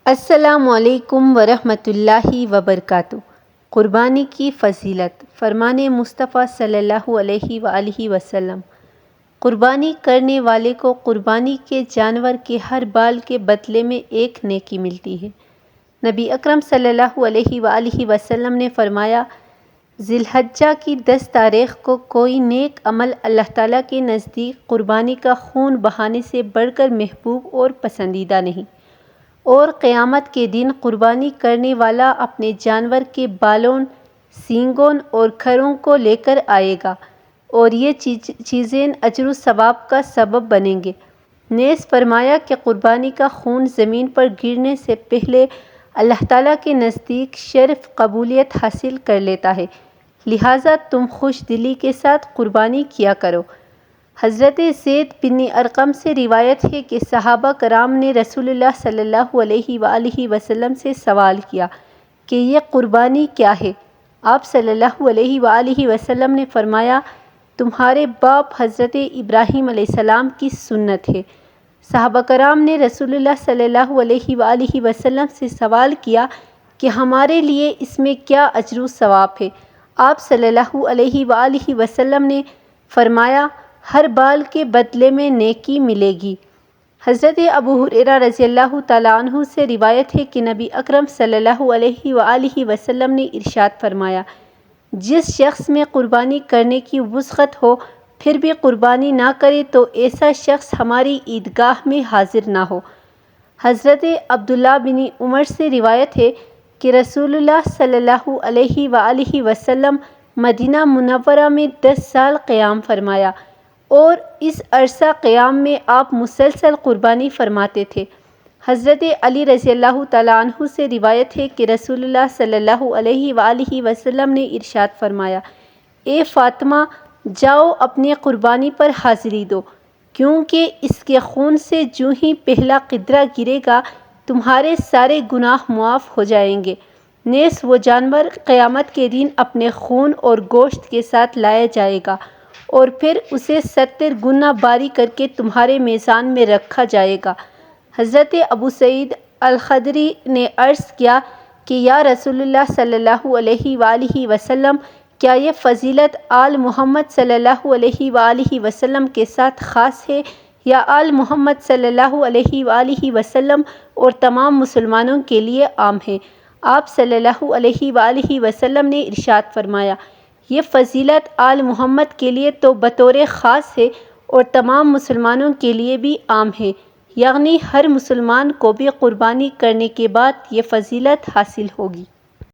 السلام علیکم ورحمۃ اللہ وبرکاتہ۔ قربانی کی فضیلت۔ فرمان مصطفیٰ صلی اللہ علیہ وآلہ وسلم، قربانی کرنے والے کو قربانی کے جانور کے ہر بال کے بدلے میں ایک نیکی ملتی ہے۔ نبی اکرم صلی اللہ علیہ وآلہ وسلم نے فرمایا، ذی الحجہ کی 10 تاریخ کو کوئی نیک عمل اللہ تعالیٰ کے نزدیک قربانی کا خون بہانے سے بڑھ کر محبوب اور پسندیدہ نہیں، اور قیامت کے دن قربانی کرنے والا اپنے جانور کے بالوں، سینگوں اور کھروں کو لے کر آئے گا، اور یہ چیزیں اجر و ثواب کا سبب بنیں گے۔ نیز فرمایا کہ قربانی کا خون زمین پر گرنے سے پہلے اللہ تعالیٰ کے نزدیک شرف قبولیت حاصل کر لیتا ہے، لہٰذا تم خوش دلی کے ساتھ قربانی کیا کرو۔ حضرت زید بن ارقم سے روایت ہے کہ صحابہ کرام نے رسول اللہ صلی اللہ علیہ وآلہ وسلم سے سوال کیا کہ یہ قربانی کیا ہے؟ آپ صلی اللہ علیہ وآلہ وسلم نے فرمایا، تمہارے باپ حضرت ابراہیم علیہ السلام کی سنت ہے۔ صحابہ کرام نے رسول اللہ صلی اللہ علیہ وآلہ وسلم سے سوال کیا کہ ہمارے لیے اس میں کیا اجر و ثواب ہے؟ آپ صلی اللہ علیہ وآلہ وسلم نے فرمایا، ہر بال کے بدلے میں نیکی ملے گی۔ حضرت ابو ہریرہ رضی اللہ تعالیٰ عنہ سے روایت ہے کہ نبی اکرم صلی اللہ علیہ وآلہ وسلم نے ارشاد فرمایا، جس شخص میں قربانی کرنے کی وسعت ہو پھر بھی قربانی نہ کرے تو ایسا شخص ہماری عیدگاہ میں حاضر نہ ہو۔ حضرت عبداللہ بن عمر سے روایت ہے کہ رسول اللہ صلی اللہ علیہ وآلہ وسلم مدینہ منورہ میں 10 سال قیام فرمایا، اور اس عرصہ قیام میں آپ مسلسل قربانی فرماتے تھے۔ حضرت علی رضی اللہ تعالیٰ عنہ سے روایت ہے کہ رسول اللہ صلی اللہ علیہ وآلہ وسلم نے ارشاد فرمایا، اے فاطمہ، جاؤ اپنی قربانی پر حاضری دو، کیونکہ اس کے خون سے جو ہی پہلا قطرہ گرے گا تمہارے سارے گناہ معاف ہو جائیں گے۔ نیز وہ جانور قیامت کے دن اپنے خون اور گوشت کے ساتھ لایا جائے گا، اور پھر اسے 70 گنا باری کر کے تمہارے میزان میں رکھا جائے گا۔ حضرت ابو سعید الخدری نے عرض کیا کہ یا رسول اللہ صلی اللہ علیہ وآلہ وسلم، کیا یہ فضیلت آل محمد صلی اللہ علیہ وآلہ وسلم کے ساتھ خاص ہے یا آل محمد صلی اللہ علیہ وآلہ وسلم اور تمام مسلمانوں کے لیے عام ہے؟ آپ صلی اللہ علیہ وآلہ وسلم نے ارشاد فرمایا، یہ فضیلت آل محمد کے لیے تو بطور خاص ہے اور تمام مسلمانوں کے لیے بھی عام ہے، یعنی ہر مسلمان کو بھی قربانی کرنے کے بعد یہ فضیلت حاصل ہوگی۔